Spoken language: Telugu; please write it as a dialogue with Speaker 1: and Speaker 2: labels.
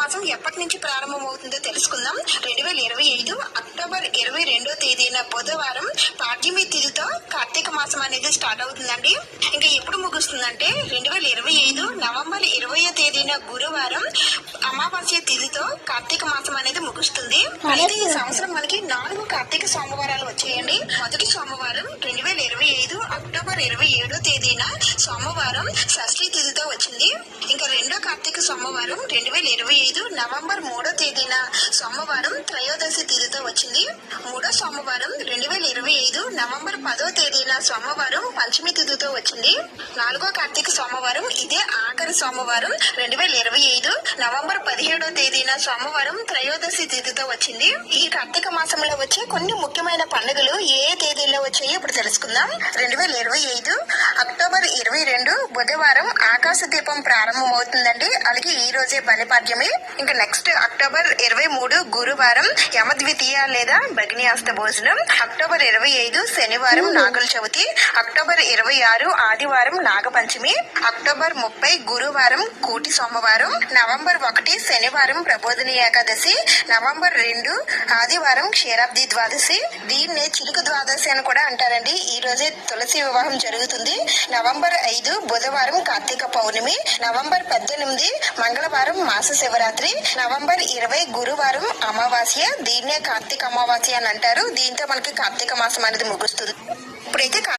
Speaker 1: మాసం ఎప్పటి నుంచి ప్రారంభమవుతుందో తెలుసుకుందాం. 2025 అక్టోబర్ 22వ తేదీన బుధవారం పాడ్యమి తిథితో కార్తీక మాసం అనేది స్టార్ట్ అవుతుందండి. ఇంకా ఎప్పుడు ముగుస్తుందంటే 2025 నవంబర్ 20వ తేదీన గురువారం అమావాస్య తిథితో కార్తీక మాసం అనేది ముగుస్తుంది. అయితే ఈ సంవత్సరం మనకి 4 కార్తీక సోమవారాలు వచ్చాయండి. మొదటి సోమవారం 2025 అక్టోబర్ 27వ తేదీన సోమవారం షష్ఠి తిథితో వచ్చింది. ఇంకా రెండో కార్తీక సోమవారం 2025 నవంబర్ 3వ తేదీన సోమవారం త్రయోదశి తిథితో వచ్చింది. మూడో సోమవారం 2025 నవంబర్ 10వ తేదీన సోమవారం పంచమి తిథితో వచ్చింది. నాలుగో కార్తీక సోమవారం ఇదే ఆఖరి సోమవారం 2025 నవంబర్ 17వ తేదీన సోమవారం త్రయోదశి తిథితో వచ్చింది. ఈ కార్తీక మాసంలో వచ్చే కొన్ని ముఖ్యమైన పండుగలు ఏ తేదీల్లో వచ్చాయో ఇప్పుడు తెలుసుకుందాం. 2025 అక్టోబర్ 22 బుధవారం ఆకాశ దీపం ప్రారంభమవుతుందండి. అలాగే ఈ రోజే బలిపాడ్యమి. ఇంకా నెక్స్ట్ అక్టోబర్ 23 గురువారం యమద్వితీయ లేదా భగినియాస్త భోజనం. అక్టోబర్ 25 శనివారం నాగుల చవితి. అక్టోబర్ 26 ఆదివారం నాగపంచమి. అక్టోబర్ 30 గురువారం కూటి సోమవారం. నవంబర్ 1 శనివారం ప్రబోధిని ఏకాదశి. నవంబర్ 2 ఆదివారం క్షీరాబ్ది ద్వాదశి. దీన్నే చిలుక ద్వాదశి అని కూడా అంటారండి. ఈ రోజే తులసి వివాహం జరుగుతుంది. నవంబర్ 5 బుధవారం కార్తీక పౌర్ణమి. నవంబర్ 18 మంగళవారం మాస శివరాత్రి. నవంబర్ 20 గురువారం అమావాస్య. దీన్నే కార్తీక అమావాస్య అని అంటారు. దీంతో మనకి కార్తీక మాసం అనేది ముగుస్తుంది. ఇప్పుడైతే